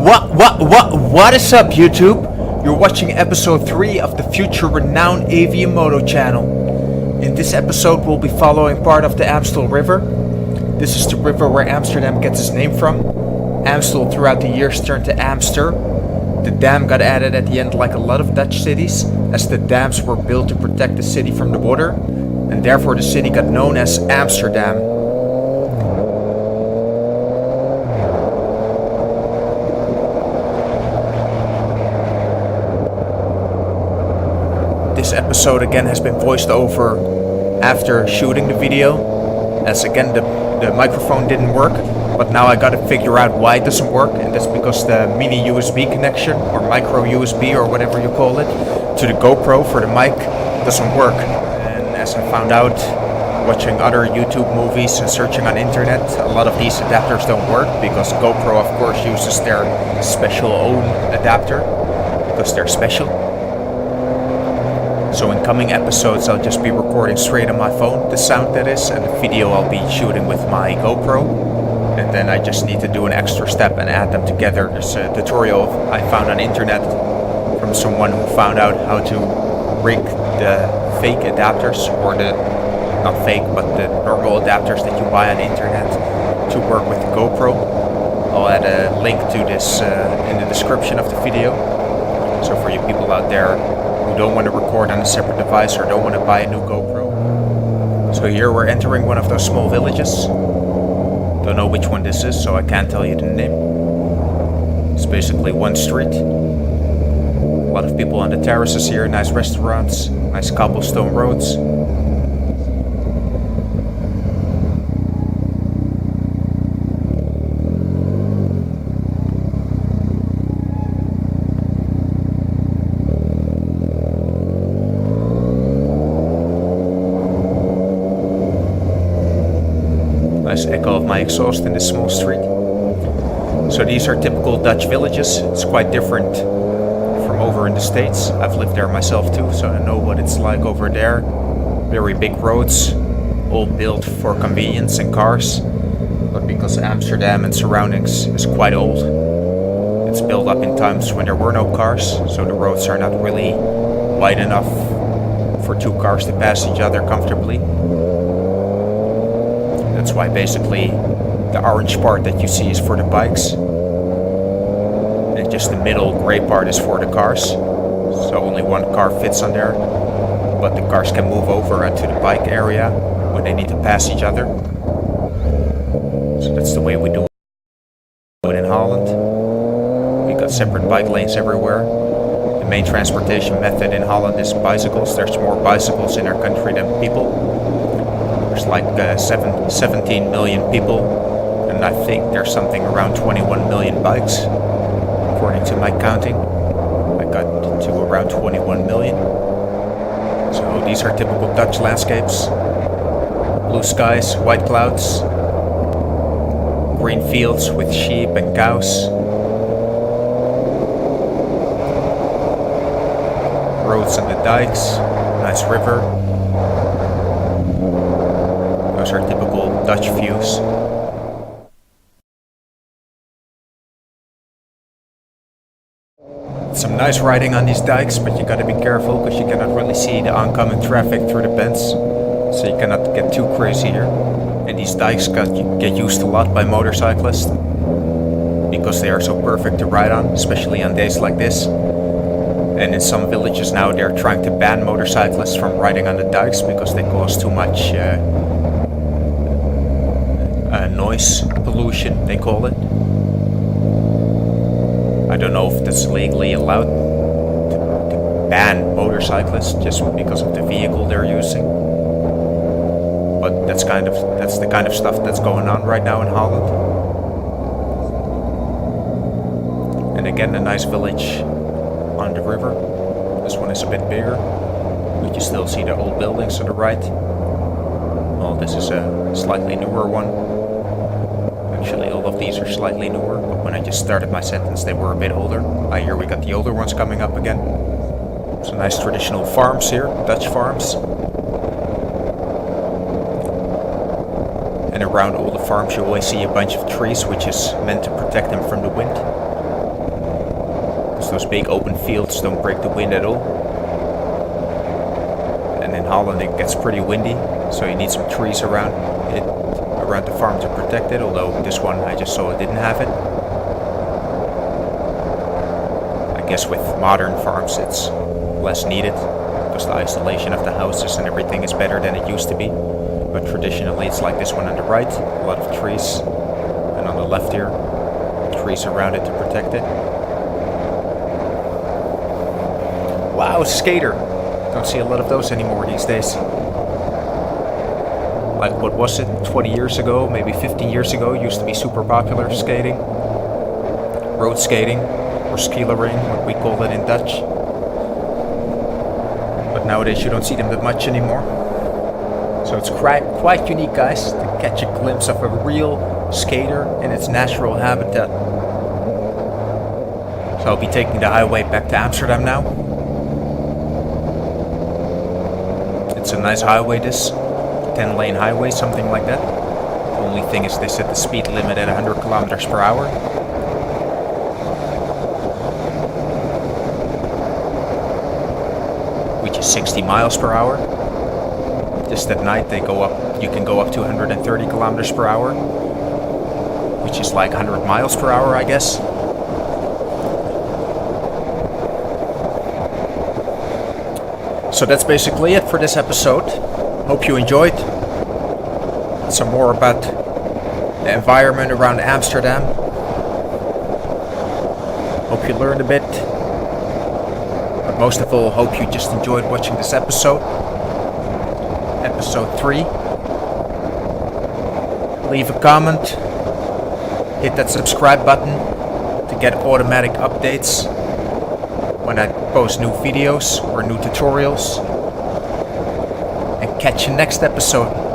What is up, YouTube? You're watching episode 3 of the future renowned Avian Moto channel. In this episode, we'll be following part of the Amstel River. This is the river where Amsterdam gets its name from. Amstel throughout the years turned to Amster. The dam got added at the end like a lot of Dutch cities, as the dams were built to protect the city from the water, and therefore the city got known as Amsterdam. This episode again has been voiced over after shooting the video, as again the microphone didn't work, but now I gotta figure out why it doesn't work, and that's because the mini USB connection, or micro USB or whatever you call it, to the GoPro for the mic doesn't work. And as I found out watching other YouTube movies and searching on internet, a lot of these adapters don't work because GoPro of course uses their special own adapter because they're special. So in coming episodes I'll just be recording straight on my phone, the sound that is, and the video I'll be shooting with my GoPro. And then I just need to do an extra step and add them together. There's a tutorial I found on internet from someone who found out how to rig the fake adapters, or the, not fake, but the normal adapters that you buy on the internet to work with the GoPro. I'll add a link to this in the description of the video. So for you people out there who don't want to record on a separate device or don't want to buy a new GoPro. So here we're entering one of those small villages. Don't know which one this is, so I can't tell you the name. It's basically one street. A lot of people on the terraces here, nice restaurants, nice cobblestone roads. Nice echo of my exhaust in this small street. So these are typical Dutch villages. It's quite different from over in the States. I've lived there myself too, so I know what it's like over there. Very big roads, all built for convenience and cars. But because Amsterdam and surroundings is quite old, it's built up in times when there were no cars, so the roads are not really wide enough for two cars to pass each other comfortably. That's why basically the orange part that you see is for the bikes, and just the middle gray part is for the cars. So only one car fits on there, but the cars can move over into the bike area when they need to pass each other. So that's the way we do it in Holland. We got separate bike lanes everywhere. The main transportation method in Holland is bicycles. There's more bicycles in our country than people. There's like 17 million people, and I think there's something around 21 million bikes, according to my counting. I got to around 21 million. So these are typical Dutch landscapes. Blue skies, white clouds, green fields with sheep and cows. Roads and the dikes, nice river. Those are typical Dutch views. Some nice riding on these dikes, but you gotta be careful because you cannot really see the oncoming traffic through the bends. So you cannot get too crazy here. And these dikes get used a lot by motorcyclists because they are so perfect to ride on, especially on days like this. And in some villages now they're trying to ban motorcyclists from riding on the dikes because they cause too much noise pollution, they call it. I don't know if that's legally allowed to ban motorcyclists just because of the vehicle they're using. But that's the kind of stuff that's going on right now in Holland. And again, a nice village on the river. This one is a bit bigger, but you still see the old buildings to the right. Well, this is a slightly newer one. Actually, all of these are slightly newer, but when I just started my sentence, they were a bit older. Here we got the older ones coming up again. Some nice traditional farms here, Dutch farms. And around all the farms you always see a bunch of trees, which is meant to protect them from the wind. those big open fields don't break the wind at all. And in Holland it gets pretty windy, so you need some trees around the farm to protect it, although this one I just saw it didn't have it. I guess with modern farms it's less needed, because the isolation of the houses and everything is better than it used to be. But traditionally it's like this one on the right, a lot of trees, and on the left here, trees around it to protect it. Wow, skater! Don't see a lot of those anymore these days. Like, what was it, 20 years ago, maybe 15 years ago, used to be super popular, skating. Road skating, or skilering, what we call it in Dutch. But nowadays you don't see them that much anymore. So it's quite unique, guys, to catch a glimpse of a real skater in its natural habitat. So I'll be taking the highway back to Amsterdam now. It's a nice highway, this 10-lane highway, something like that. The only thing is they set the speed limit at 100 kilometers per hour. Which is 60 miles per hour. Just at night you can go up to 130 kilometers per hour. Which is like 100 miles per hour, I guess. So that's basically it for this episode. Hope you enjoyed. Some more about the environment around Amsterdam. Hope you learned a bit. But most of all, hope you just enjoyed watching this episode. Episode 3. Leave a comment. Hit that subscribe button to get automatic updates when I post new videos or new tutorials. And catch you next episode.